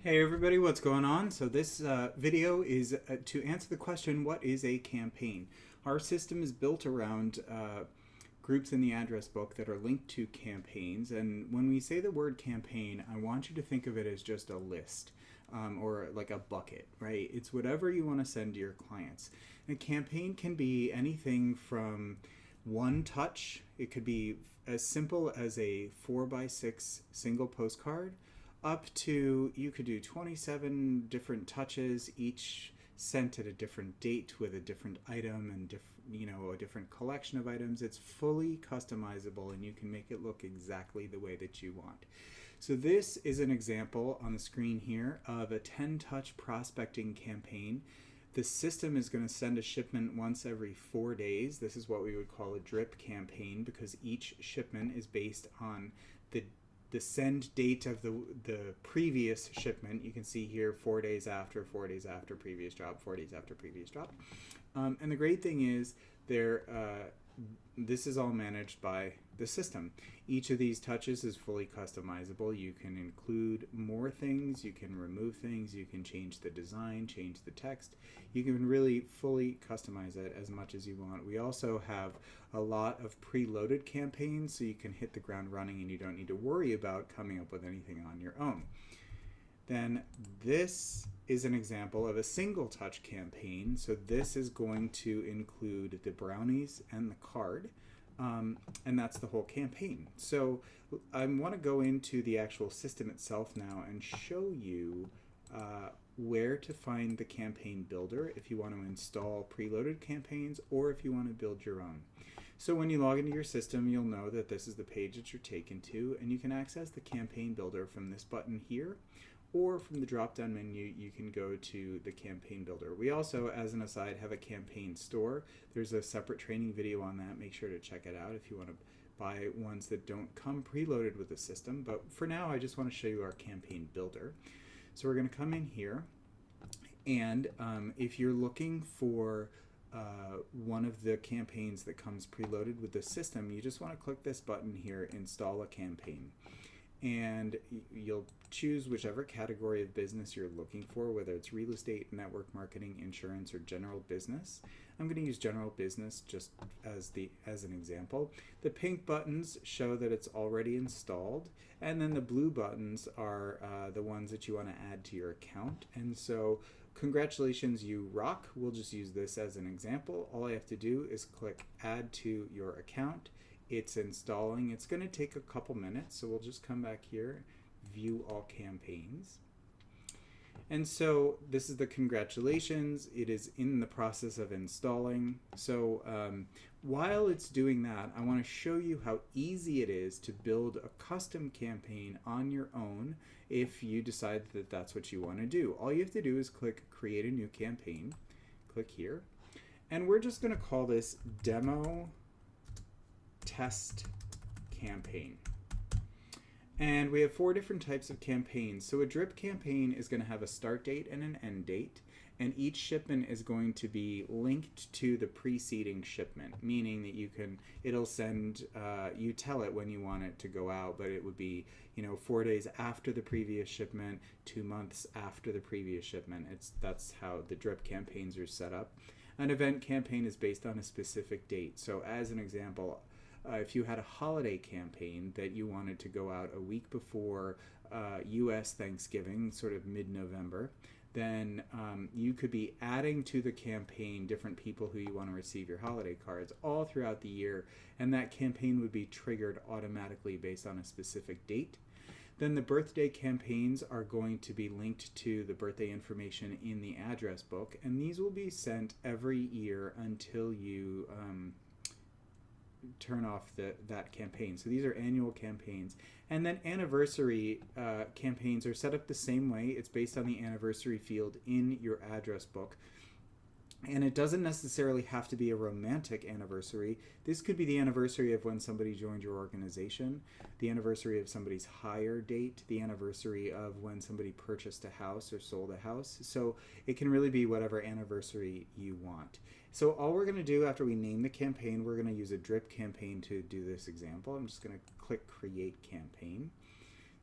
Hey everybody, what's going on? So this video is to answer the question, what is a campaign? Our system is built around groups in the address book that are linked to campaigns, and when we say the word campaign, I want you to think of it as just a list or like a bucket, right? It's whatever you want to send to your clients. And a campaign can be anything from one touch. It could be as simple as a 4x6 single postcard up to, you could do 27 different touches, each sent at a different date with a different item and a different collection of items. It's fully customizable and you can make it look exactly the way that you want. So this is an example on the screen here of a 10-touch prospecting campaign. The system is going to send a shipment once every 4 days. This is what we would call a drip campaign because each shipment is based on the send date of the previous shipment. You can see here 4 days after, 4 days after previous drop, 4 days after previous drop. And the great thing is this is all managed by the system. Each of these touches is fully customizable. You can include more things, you can remove things, you can change the design, change the text. You can really fully customize it as much as you want. We also have a lot of preloaded campaigns, so you can hit the ground running and you don't need to worry about coming up with anything on your own. Then this is an example of a single touch campaign. So this is going to include the brownies and the card. And that's the whole campaign. So I want to go into the actual system itself now and show you where to find the campaign builder if you want to install preloaded campaigns or if you want to build your own. So when you log into your system, you'll know that this is the page that you're taken to, and you can access the campaign builder from this button here, or from the drop-down menu you can go to the campaign builder. We also, as an aside, have a campaign store. There's a separate training video on that. Make sure to check it out if you want to buy ones that don't come preloaded with the system. But for now, I just want to show you our campaign builder. So we're going to come in here, and if you're looking for one of the campaigns that comes preloaded with the system, you just want to click this button here, install a campaign. And you'll choose whichever category of business you're looking for, whether it's real estate, network marketing, insurance, or general business. I'm going to use general business just as an example. The pink buttons show that it's already installed, and then the blue buttons are the ones that you want to add to your account. And so congratulations, you rock. We'll just use this as an example. All I have to do is click add to your account. It's installing. It's going to take a couple minutes, so we'll just come back here, view all campaigns. And so this is the congratulations. It is in the process of installing. So while it's doing that, I want to show you how easy it is to build a custom campaign on your own if you decide that that's what you want to do. All you have to do is click create a new campaign. Click here. And we're just going to call this demo test campaign. And we have 4 different types of campaigns. So a drip campaign is going to have a start date and an end date, and each shipment is going to be linked to the preceding shipment, meaning that it'll send, you tell it when you want it to go out, but it would be 4 days after the previous shipment, 2 months after the previous shipment. That's how the drip campaigns are set up. An event campaign is based on a specific date. So as an example, if you had a holiday campaign that you wanted to go out a week before US Thanksgiving, sort of mid-November, then you could be adding to the campaign different people who you want to receive your holiday cards all throughout the year, and that campaign would be triggered automatically based on a specific date. Then the birthday campaigns are going to be linked to the birthday information in the address book, and these will be sent every year until you turn off that campaign. So these are annual campaigns. And then anniversary campaigns are set up the same way. It's based on the anniversary field in your address book. And it doesn't necessarily have to be a romantic anniversary. This could be the anniversary of when somebody joined your organization, the anniversary of somebody's hire date, the anniversary of when somebody purchased a house or sold a house. So it can really be whatever anniversary you want. So all we're going to do after we name the campaign, we're going to use a drip campaign to do this example. I'm just going to click create campaign.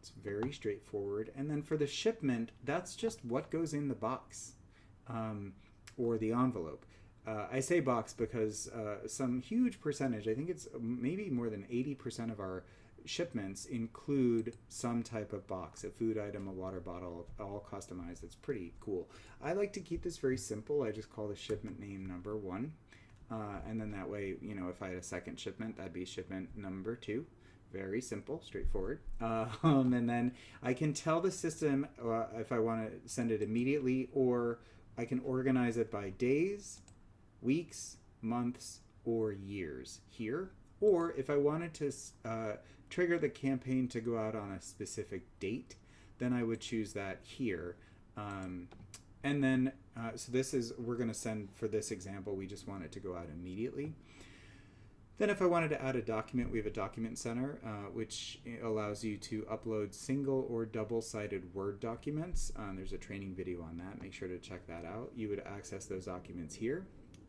It's very straightforward. And then for the shipment, that's just what goes in the box or the envelope. I say box because some huge percentage, I think it's maybe more than 80% of our shipments include some type of box, a food item, a water bottle, all customized. It's pretty cool. I like to keep this very simple. I just call the shipment name number 1. And then that way, you know, if I had a second shipment, that'd be shipment number 2. Very simple, straightforward. And then I can tell the system if I want to send it immediately, or I can organize it by days, weeks, months, or years here. Or if I wanted to trigger the campaign to go out on a specific date, then I would choose that here. And then, so this is, we're going to send, for this example, we just want it to go out immediately. Then if I wanted to add a document, we have a document center, which allows you to upload single or double-sided Word documents. There's a training video on that. Make sure to check that out. You would access those documents here.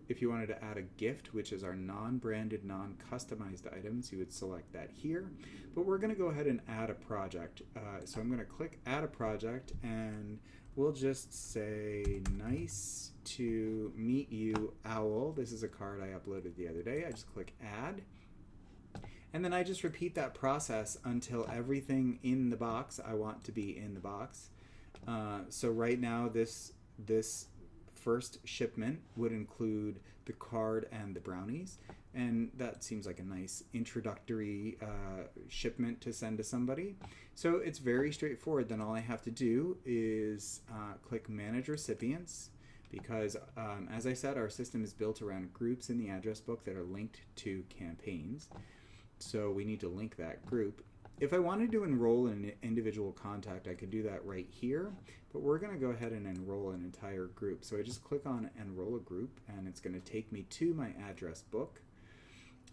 If you wanted to add a gift, which is our non-branded, non-customized items, you would select that here. But we're going to go ahead and add a project. So I'm going to click Add a Project, and we'll just say, nice to meet you, Owl. This is a card I uploaded the other day. I just click Add. And then I just repeat that process until everything in the box I want to be in the box. So right now, this first shipment would include the card and the brownies, and that seems like a nice introductory shipment to send to somebody. So it's very straightforward. Then all I have to do is click Manage Recipients, because as I said, our system is built around groups in the address book that are linked to campaigns. So we need to link that group. If I wanted to enroll an individual contact, I could do that right here, but we're going to go ahead and enroll an entire group. So I just click on Enroll a Group, and it's going to take me to my address book,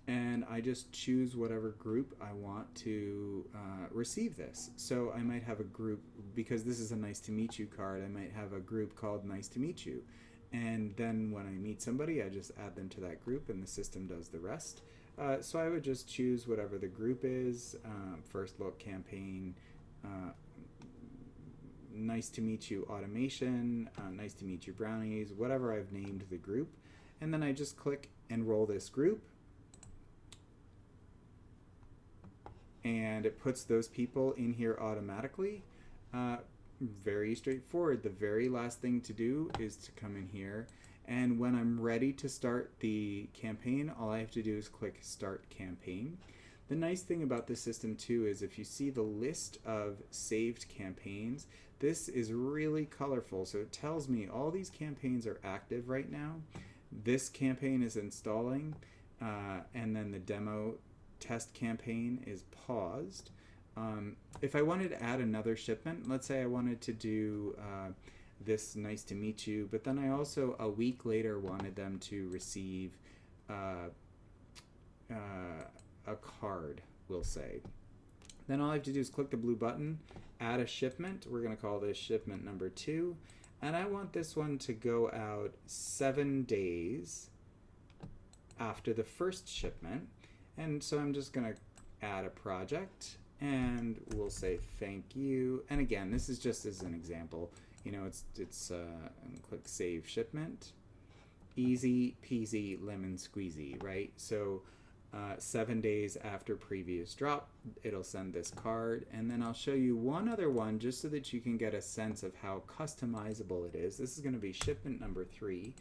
and I just choose whatever group I want to receive this. So I might have a group, because this is a nice to meet you card, I might have a group called Nice to Meet You, and then when I meet somebody, I just add them to that group, and the system does the rest. So I would just choose whatever the group is, First Look Campaign, Nice to Meet You Automation, Nice to Meet You Brownies, whatever I've named the group. And then I just click Enroll this group. And it puts those people in here automatically. Very straightforward. The very last thing to do is to come in here, and when I'm ready to start the campaign, all I have to do is click Start Campaign. The nice thing about this system too is if you see the list of saved campaigns, this is really colorful. So it tells me all these campaigns are active right now. This campaign is installing, and then the demo test campaign is paused. If I wanted to add another shipment, let's say I wanted to do this Nice to Meet You, but then I also a week later wanted them to receive a card, we'll say. Then all I have to do is click the blue button, add a shipment. We're going to call this shipment number 2, and I want this one to go out 7 days after the first shipment. And so I'm just going to add a project, and we'll say thank you. And again, this is just as an example. You know, it's click Save Shipment. Easy peasy lemon squeezy, right? So 7 days after previous drop, it'll send this card. And then I'll show you one other one just so that you can get a sense of how customizable it is. This is going to be shipment number 3.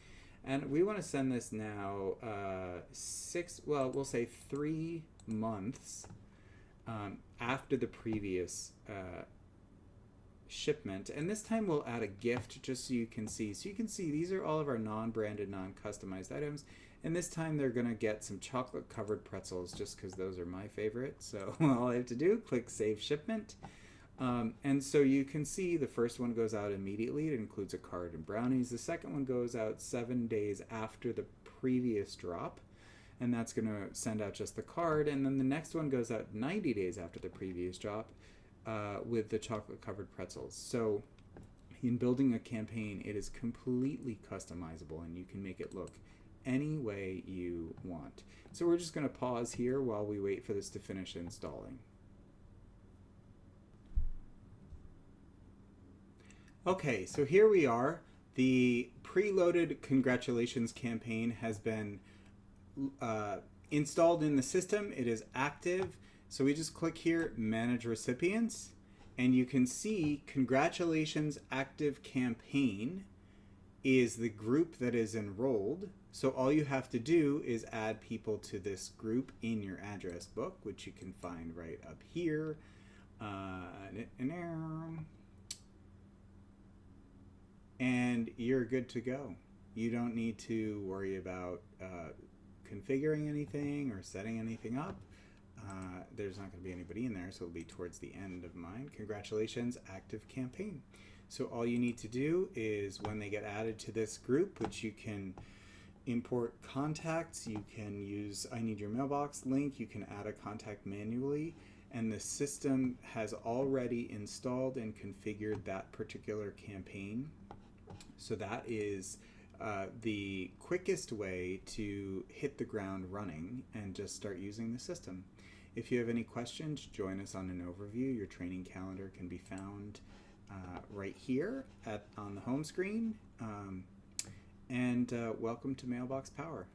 And we want to send this now we'll say 3 months after the previous shipment. And this time we'll add a gift just so you can see. So you can see these are all of our non-branded, non-customized items. And this time they're going to get some chocolate-covered pretzels just because those are my favorite. So all I have to do, click Save Shipment. And so you can see the first one goes out immediately. It includes a card and brownies. The second one goes out 7 days after the previous drop, and that's going to send out just the card. And then the next one goes out 90 days after the previous drop with the chocolate-covered pretzels. So in building a campaign, it is completely customizable, and you can make it look any way you want. So we're just going to pause here while we wait for this to finish installing. Okay, so here we are. The preloaded congratulations campaign has been installed in the system. It is active. So we just click here, Manage Recipients, and you can see Congratulations Active Campaign is the group that is enrolled. So all you have to do is add people to this group in your address book, which you can find right up here. And you're good to go. You don't need to worry about configuring anything or setting anything up. There's not going to be anybody in there, so it'll be towards the end of mine. Congratulations, active campaign. So all you need to do is when they get added to this group, which you can import contacts, you can use I need your mailbox link, you can add a contact manually, and the system has already installed and configured that particular campaign. So that is the quickest way to hit the ground running and just start using the system. If you have any questions, join us on an overview. Your training calendar can be found right here on the home screen. And welcome to Mailbox Power.